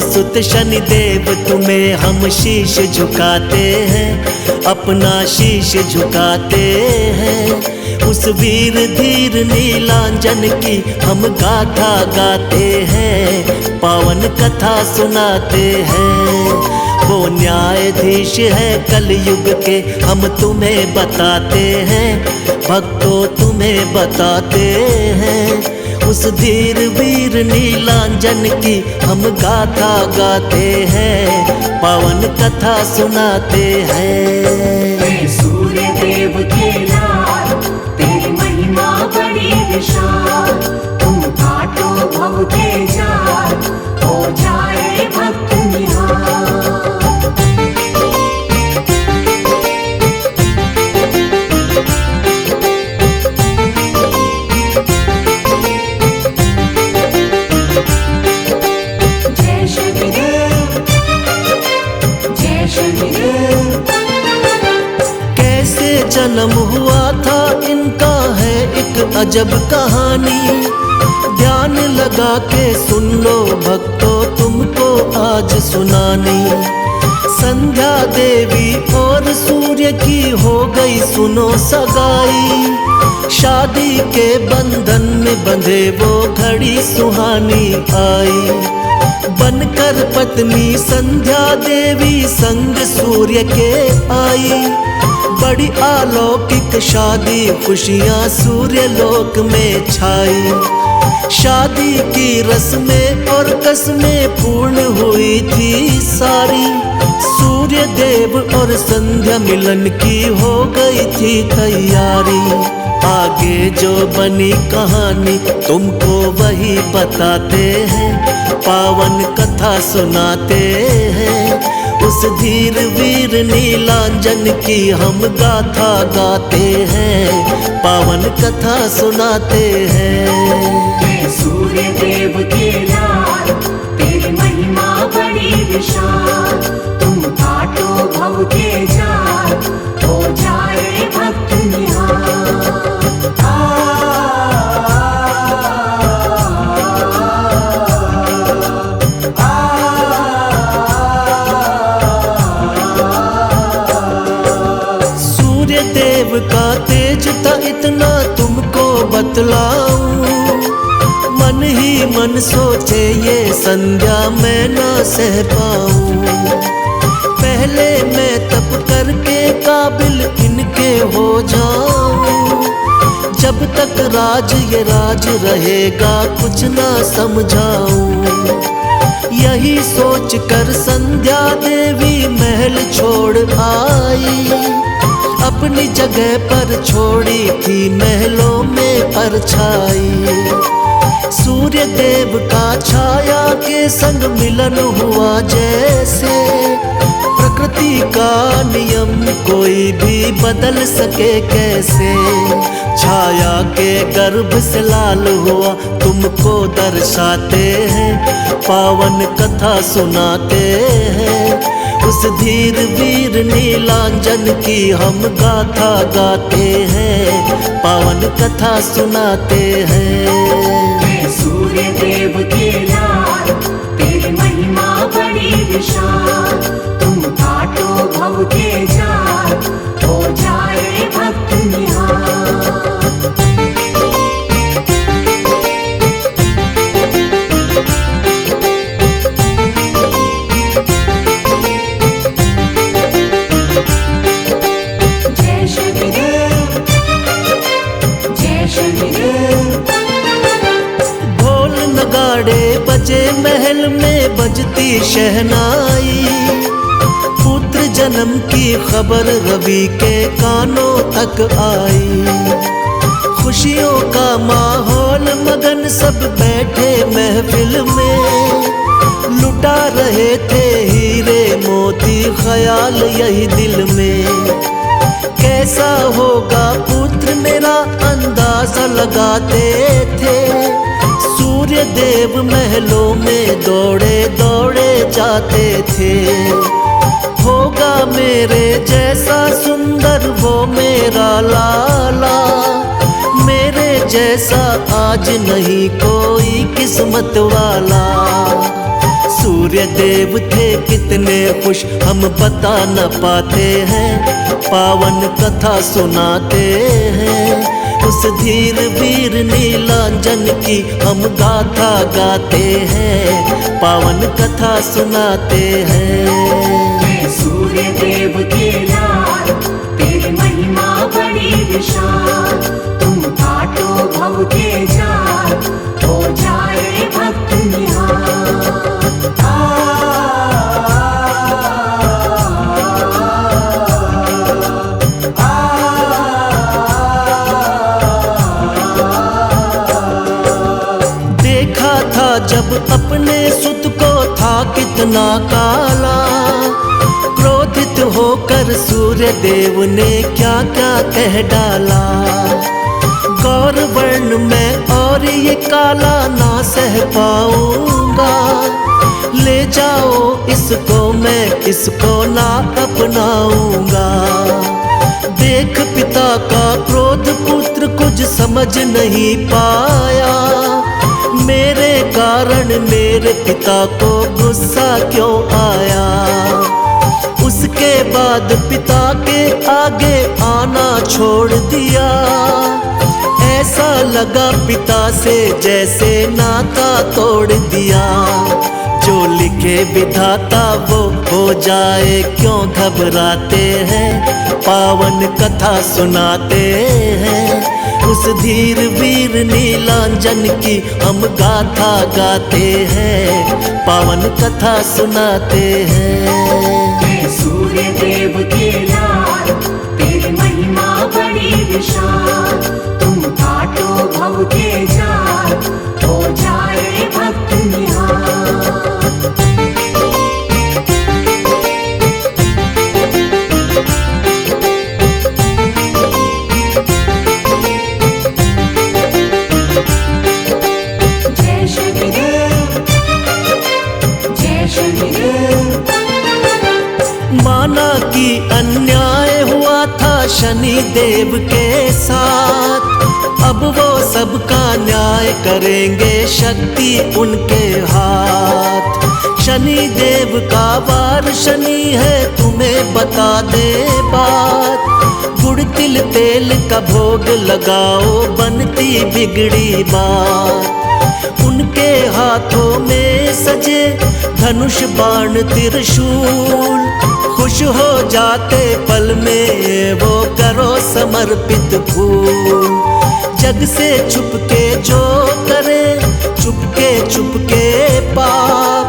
सुत शनिदेव तुम्हें हम शीश झुकाते हैं, अपना शीश झुकाते हैं। उस वीर धीर नीलांजन की हम गाथा गाते हैं, पावन कथा सुनाते हैं। वो न्यायाधीश है कलयुग के, हम तुम्हें बताते हैं, भक्तों तुम्हें बताते हैं। उस धीर वीर नीलांजन की हम गाथा गाते हैं, पावन कथा सुनाते हैं। सूर्य देव के लाल तेरी महिमा बड़ी विशाल, तुम काटो भव के जाल, हो जाए भक्त निहाल। जन्म हुआ था इनका है एक अजब कहानी, ध्यान लगा के सुन लो भक्तों तुमको आज सुनानी। संध्या देवी और सूर्य की हो गई सुनो सगाई, शादी के बंधन में बंधे वो घड़ी सुहानी आई। बनकर पत्नी संध्या देवी संग सूर्य के आई, बड़ी अलौकिक शादी खुशियां सूर्य लोक में छाई। शादी की रस्में और कसमें पूर्ण हुई थी सारी, सूर्य देव और संध्या मिलन की हो गई थी तैयारी। आगे जो बनी कहानी तुमको वही बताते हैं, पावन कथा सुनाते हैं। उस धीर वीर नीलांजन की हम गाथा गाते हैं, पावन कथा सुनाते हैं। सूर्य देव के लाल तेरी महिमा बड़ी विशाल, तुम काटो भव के जाल, हो जाए भक्त निहाल। देव का तेज था इतना तुमको बतलाऊं, मन ही मन सोचे ये संध्या मैं ना सह पाऊं। पहले मैं तप करके काबिल इनके हो जाऊं, जब तक राज ये राज रहेगा कुछ ना समझाऊं। यही सोच कर संध्या देवी महल छोड़ आई, अपनी जगह पर छोड़ी थी महलों में परछाई। सूर्य देव का छाया के संग मिलन हुआ जैसे, प्रकृति का नियम कोई भी बदल सके कैसे। छाया के गर्भ से लाल हुआ तुमको दर्शाते हैं, पावन कथा सुनाते हैं। उस धीर वीर नीलांजन की हम गाथा गाते हैं, पावन कथा सुनाते हैं। सूर्य देव के लाल तेरी महिमा बड़ी विशाल, तुम काटो भव के जाल, हो जाए भक्त निहाल। बजे महल में बजती शहनाई, पुत्र जन्म की खबर रवि के कानों तक आई। खुशियों का माहौल मगन सब बैठे महफिल में, लुटा रहे थे हीरे मोती ख्याल यही दिल में। कैसा होगा पुत्र मेरा अंदाजा लगाते थे, सूर्य देव महलों में दौड़े दौड़े जाते थे। होगा मेरे जैसा सुंदर वो मेरा लाला, मेरे जैसा आज नहीं कोई किस्मत वाला। सूर्य देव थे कितने खुश हम बता न पाते हैं, पावन कथा सुनाते हैं। उस धीर वीर नीलांजन की हम गाथा गाते हैं, पावन कथा सुनाते हैं। सूर्य देव के लाल तेरी महिमा बड़ी विशाल, तुम काटो भव के जाल, हो जाए भक्त निहाल। देखा था जब अपने सुत को था कितना काला, क्रोधित होकर सूर्य देव ने क्या क्या कह डाला। गौर वर्ण में और ये काला ना सह पाऊंगा, ले जाओ इसको मैं किसको ना अपनाऊंगा। देख पिता का क्रोध पुत्र कुछ समझ नहीं पाया, मेरे कारण मेरे पिता को गुस्सा क्यों आया। उसके बाद पिता के आगे आना छोड़ दिया, ऐसा लगा पिता से जैसे नाता तोड़ दिया। जो लिखे विधाता वो हो जाए क्यों घबराते हैं, पावन कथा सुनाते हैं। उस धीर वीर नीलांजन की हम गाथा गाते हैं, पावन कथा सुनाते हैं। सूर्य देव के लाल तेरी महिमा बड़ी विशाल, तुम काटो भव के जाल, हो जाए भक्त निहाल। जय शनिदेव, जय शनिदेव। माना कि अन्याय हुआ था शनि देव के साथ, अब वो सबका न्याय करेंगे, शक्ति उनके हाथ। शनि देव का वार शनि है तुम्हें बता दे बात, गुड़ तिल तेल का भोग लगाओ बनती बिगड़ी बात। उनके हाथों में सजे धनुष बाण त्रिशूल, खुश हो जाते पल में वो करो समर्पित फूल। जग से छुपके जो करे चुपके पाप,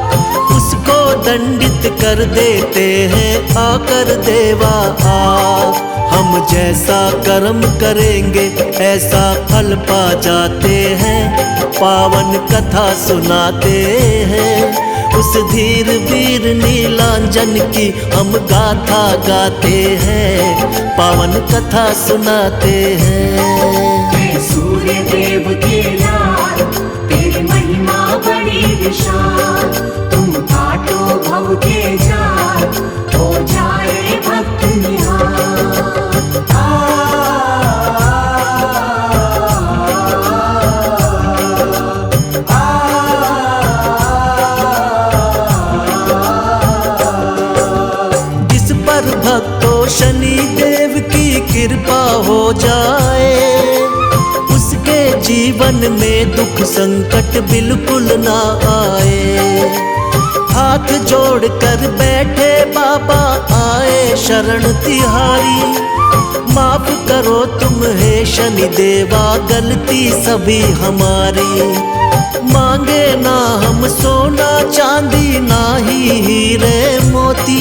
उसको दंडित कर देते हैं आकर देवा आप। हम जैसा कर्म करेंगे ऐसा फल पा जाते हैं, पावन कथा सुनाते हैं। उस धीर वीर नीलांजन की हम गाथा गाते हैं, पावन कथा सुनाते हैं। सूर्य देव के लाल तेरी महिमा बड़ी विशाल, तुम काटो भव के जाल, हो जाए भक्त निहाल। जिस पर भक्तों शनि देव की कृपा हो जाए, उसके जीवन में दुख संकट बिल्कुल ना आए। हाथ जोड़कर बैठे बाबा आए शरण तिहारी, माफ करो तुम हे शनि देवा गलती सभी हमारी। मांगे ना हम सोना चांदी ना ही हीरे मोती,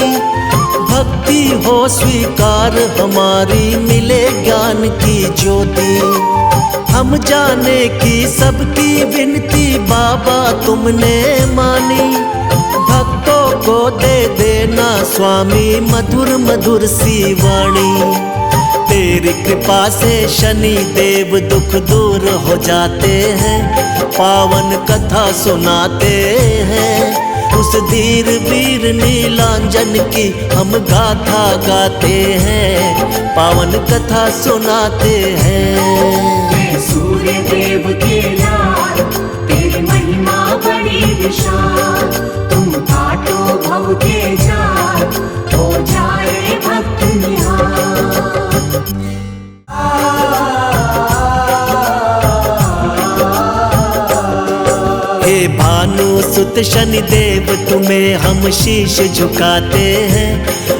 भक्ति हो स्वीकार हमारी मिले ज्ञान की ज्योति। हम जाने की सबकी विनती बाबा तुमने मानी, भक्तों को दे देना स्वामी मधुर मधुर सी वाणी। तेरी कृपा से शनि देव दुख दूर हो जाते हैं, पावन कथा सुनाते हैं। उस धीर वीर नीलांजन की हम गाथा गाते हैं, पावन कथा सुनाते हैं। सूर्य देव के लाल तेरी महिमा बड़ी विशाल, तुम सुत शनिदेव तुम्हें हम शीश झुकाते हैं,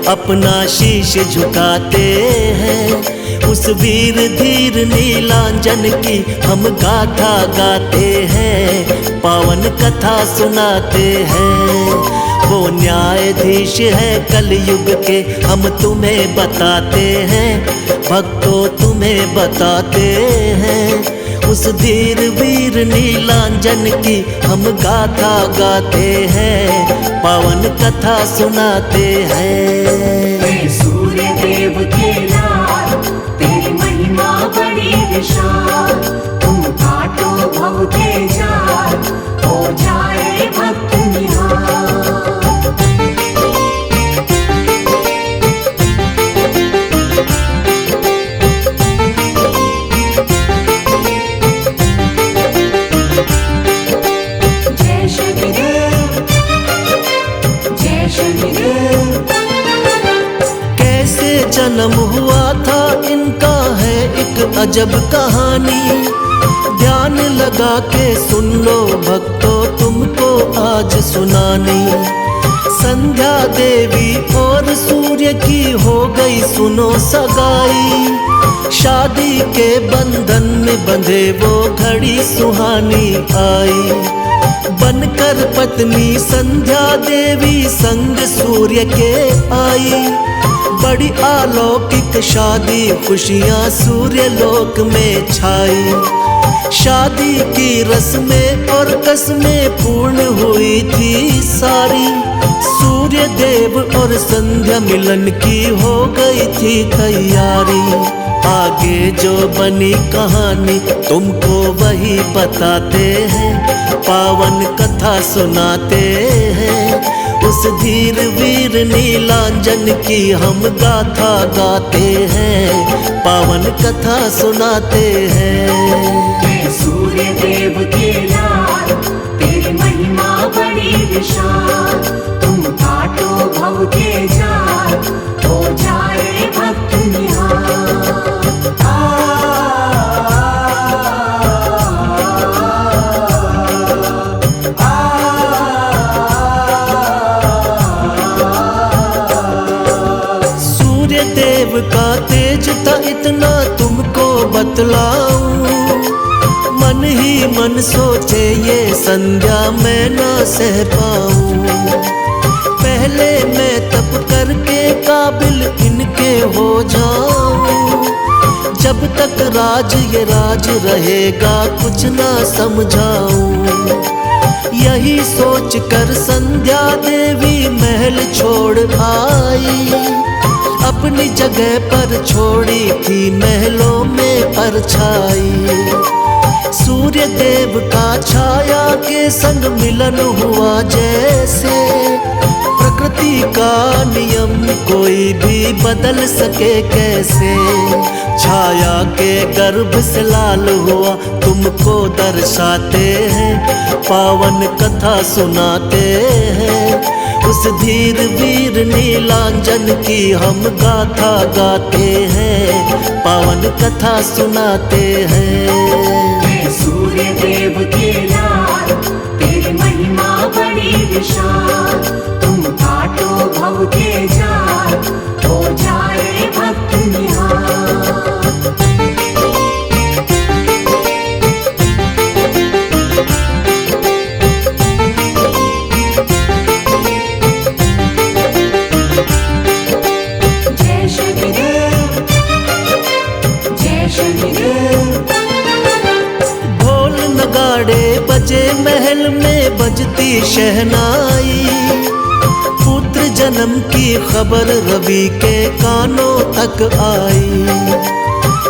अपना शीश झुकाते हैं। उस वीर धीर नीलांजन की हम गाथा गाते हैं, पावन कथा सुनाते हैं। वो न्यायाधीश है कलयुग के, हम तुम्हें बताते हैं, भक्तों तुम्हें बताते हैं। उस धीर वीर नीलांजन की हम गाथा गाते हैं, पावन कथा सुनाते हैं। हे सूर्य देव के लाल, तेरी महिमा बड़ी विशाल। तुम काटो भव के जाल, हो जाए भक्त निहाल। कैसे जन्म हुआ था इनका है एक अजब कहानी। ध्यान लगा के सुन लो भक्तों, तुमको आज सुनानी। संध्या देवी और सूर्य की हो गई सुनो सगाई। शादी के बंधन में बंधे वो घड़ी सुहानी आई। बनकर पत्नी संध्या देवी संग सूर्य के आई। बड़ी अलौकिक शादी खुशियां सूर्य लोक में छाई। शादी की रस्में और कसमें पूर्ण हुई थी सारी। सूर्य देव और संध्या मिलन की हो गई थी तैयारी। आगे जो बनी कहानी तुमको वही बताते हैं, पावन कथा सुनाते हैं। उस धीर वीर नीलांजन की हम गाथा गाते हैं, पावन कथा सुनाते हैं। हे सूर्य देव के लाल, तेरी महिमा बड़ी विशाल। तुम काटो भव के जाल, हो जाए भक्त निहाल। सूर्य देव का तेज था इतना तुमको बतलाऊं। मन ही मन सोचे ये संध्या मैं ना सह पाऊं। पहले मैं तप करके काबिल इनके हो जाऊं। जब तक राज ये राज रहेगा कुछ ना समझाऊं। यही सोच कर संध्या देवी महल छोड़ आई। अपनी जगह पर छोड़ी थी महलों में परछाई। सूर्य देव का छाया के संग मिलन हुआ जैसे। प्रकृति का नियम कोई भी बदल सके कैसे। छाया के गर्भ से लाल हुआ तुमको दर्शाते हैं, पावन कथा सुनाते हैं। उस धीर वीर नीलांजन की हम गाथा गाते हैं, पावन कथा सुनाते हैं। सूर्य देव के लाल, तेरी महिमा बड़ी विशाल। तुम काटो भव के जाल, हो जाए भक्त निहाल। जय शनिदेव, जय शनिदेव। ढोल नगाड़े बजे महल में बजती शहनाई। पुत्र जन्म की खबर रवि के कानों तक आई।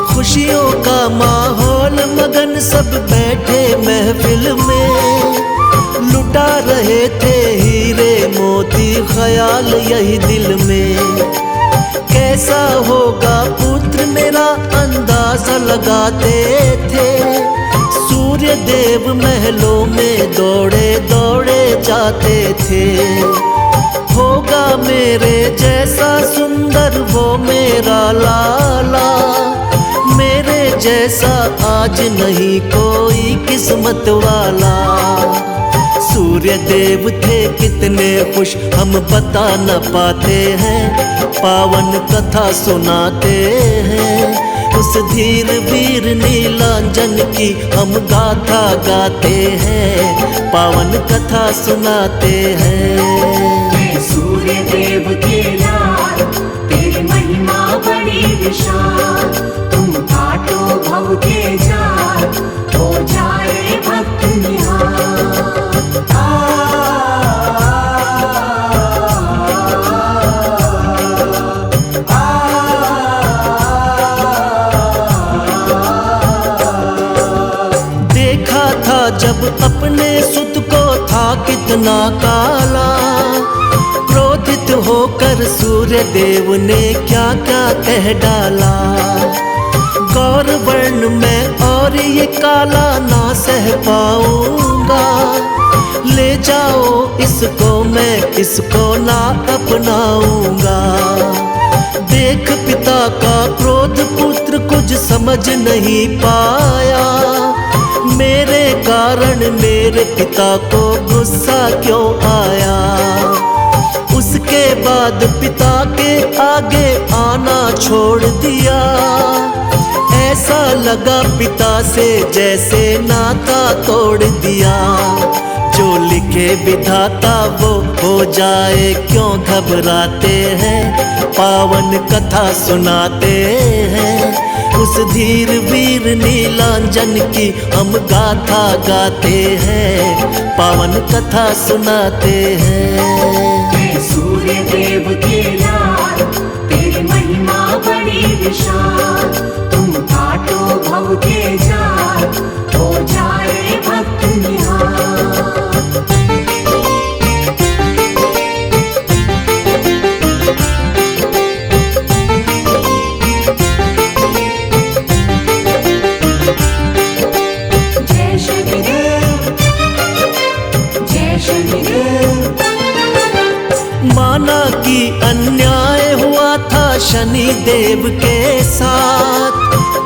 खुशियों का माहौल मगन सब बैठे महफिल में। लुटा रहे थे हीरे मोती ख्याल यही दिल में। कैसा होगा पुत्र मेरा अंदाजा लगाते थे। सूर्य देव महलों में दौड़े दौड़े जाते थे। होगा मेरे जैसा सुंदर वो मेरा लाला। मेरे जैसा आज नहीं कोई किस्मत वाला। सूर्य देव थे कितने खुश हम बता न पाते हैं, पावन कथा सुनाते हैं। उस धीर वीर नीलांजन की हम गाथा गाते हैं, पावन कथा सुनाते हैं। सूर्य देव के लाल तेरी महिमा बड़ी विशाल, तुम काटो भव के जाल, हो जाए भक्त निहाल। देखा था जब अपने सुत को था कितना काला, क्रोधित होकर सूर्य देव ने क्या क्या कह डाला। गौर वर्ण में और ये काला ना सह पाऊंगा, ले जाओ इसको मैं किसको ना अपनाऊंगा। देख पिता का क्रोध पुत्र कुछ समझ नहीं पाया, मेरे कारण मेरे पिता को गुस्सा क्यों आया। उसके बाद पिता के आगे आना छोड़ दिया, ऐसा लगा पिता से जैसे नाता तोड़ दिया। जो लिखे विधाता वो हो जाए क्यों घबराते हैं, पावन कथा सुनाते हैं। उस धीर वीर नीलांजन की हम गाथा गाते हैं, पावन कथा सुनाते हैं। सूर्य देव के लाल तेरी महिमा बड़ी विशाल, तुम काटो भव के जाल, हो जाए भक्त निहाल। जय शनिदेव, जय शनिदेव। माना कि अन्याय हुआ था शनि देव के साथ,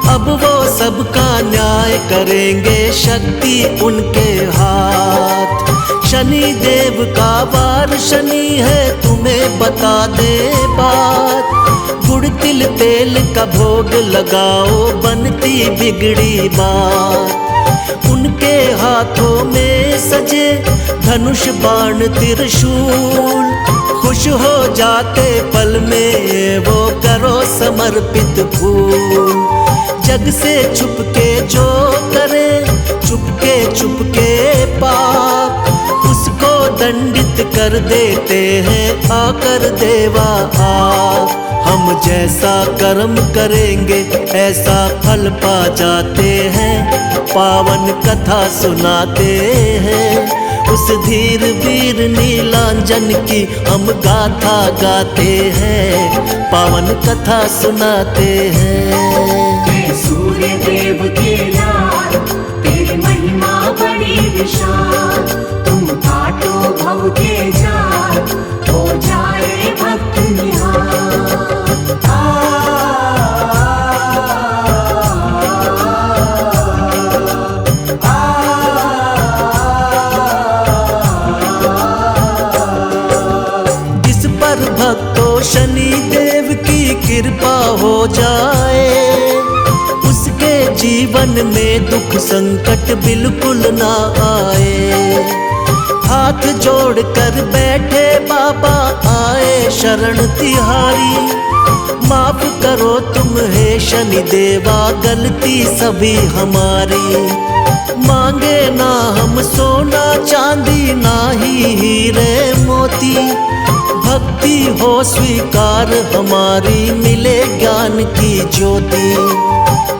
अब वो सबका न्याय करेंगे, शक्ति उनके हाथ। शनि देव का वार शनि है तुम्हें बता दे बात, गुड़ तिल तेल का भोग लगाओ बनती बिगड़ी बात। उनके हाथों में सजे धनुष बाण त्रिशूल, खुश हो जाते पल में वो करो समर्पित फूल। जग से छुपके जो करे चुपके पाप, उसको दंडित कर देते हैं आकर देवा आप। हम जैसा कर्म करेंगे ऐसा फल पा जाते हैं, पावन कथा सुनाते हैं। उस धीर वीर नीलांजन की हम गाथा गाते हैं, पावन कथा सुनाते हैं। सूर्य देव के लाल तेरी महिमा बड़ी विशाल, तुम काटो भव के जाल, हो जाए भक्त निहाल। जिस पर भक्तों शनि देव की कृपा हो जाए, उसके जीवन में दुख संकट बिल्कुल ना आए। हाथ जोड़ कर बैठे बाबा आए शरण तिहारी, माफ करो तुम हे शनि देवा गलती सभी हमारी। मांगे ना हम सोना चांदी ना ही हीरे मोती, भक्ति हो स्वीकार हमारी मिले ज्ञान की ज्योति।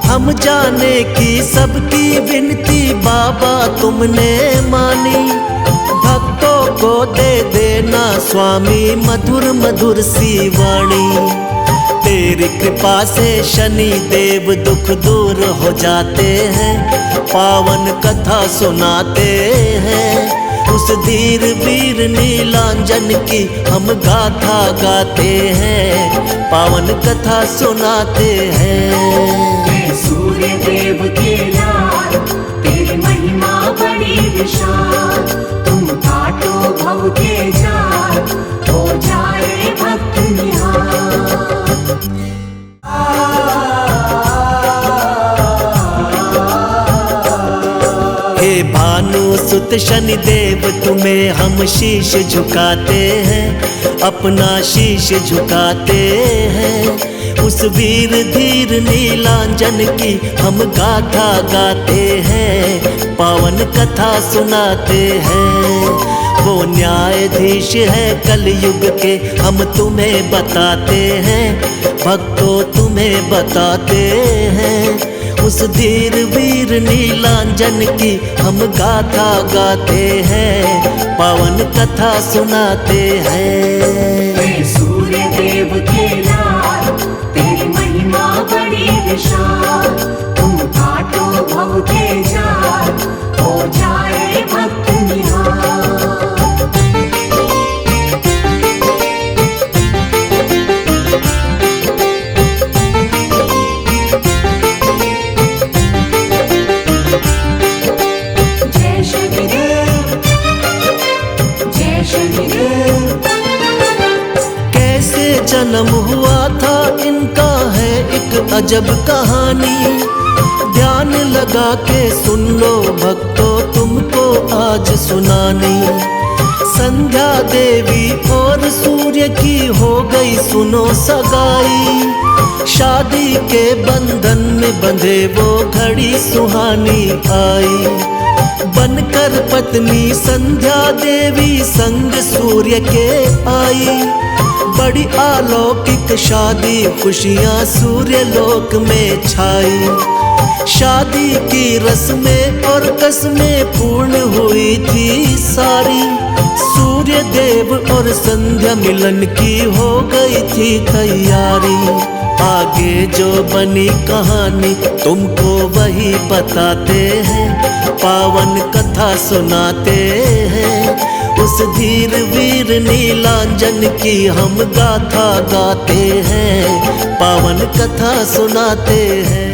हम जाने की सबकी विनती बाबा तुमने मानी, भक्तों को दे देना स्वामी मधुर मधुर सी वाणी। तेरी कृपा से शनि देव दुख दूर हो जाते हैं, पावन कथा सुनाते हैं। उस धीर वीर नीलांजन की हम गाथा गाते हैं, पावन कथा सुनाते हैं। सूर्य देव के लाल तेरी महिमा बड़ी विशाल, तुम हे भानु सुत शनिदेव तुम्हें हम शीश झुकाते हैं, अपना शीश झुकाते हैं। उस वीर धीर नीलांजन की हम गाथा गाते हैं, पावन कथा सुनाते हैं। वो न्यायाधीश है कलयुग के हम तुम्हें बताते हैं, भक्तों तुम्हें बताते हैं। उस धीर वीर नीलांजन की हम गाथा गाते हैं, पावन कथा सुनाते हैं। हे सूर्य देव के लाल, तेरी महिमा बड़ी विशाल। तुम काटो भव के जाल, हो जाए भक्त निहाल। जय शनिदेव, जय शनिदेव। कैसे जन्म हुआ था इनका है एक अजब कहानी, ध्यान लगा के सुन लो भक्तों तुमको आज सुनानी। संध्या देवी और सूर्य की हो गई सुनो सगाई, शादी के बंधन में बंधे वो घड़ी सुहानी आई। बनकर पत्नी संध्या देवी संग सूर्य के आई, बड़ी अलौकिक शादी खुशियां सूर्य लोक में छाई। शादी की रस्में और कसमें पूर्ण हुई थी सारी, सूर्य देव और संध्या मिलन की हो गई थी तैयारी। आगे जो बनी कहानी तुमको वही बताते हैं, पावन कथा सुनाते हैं। उस धीर वीर नीलांजन की हम गाथा गाते हैं, पावन कथा सुनाते हैं।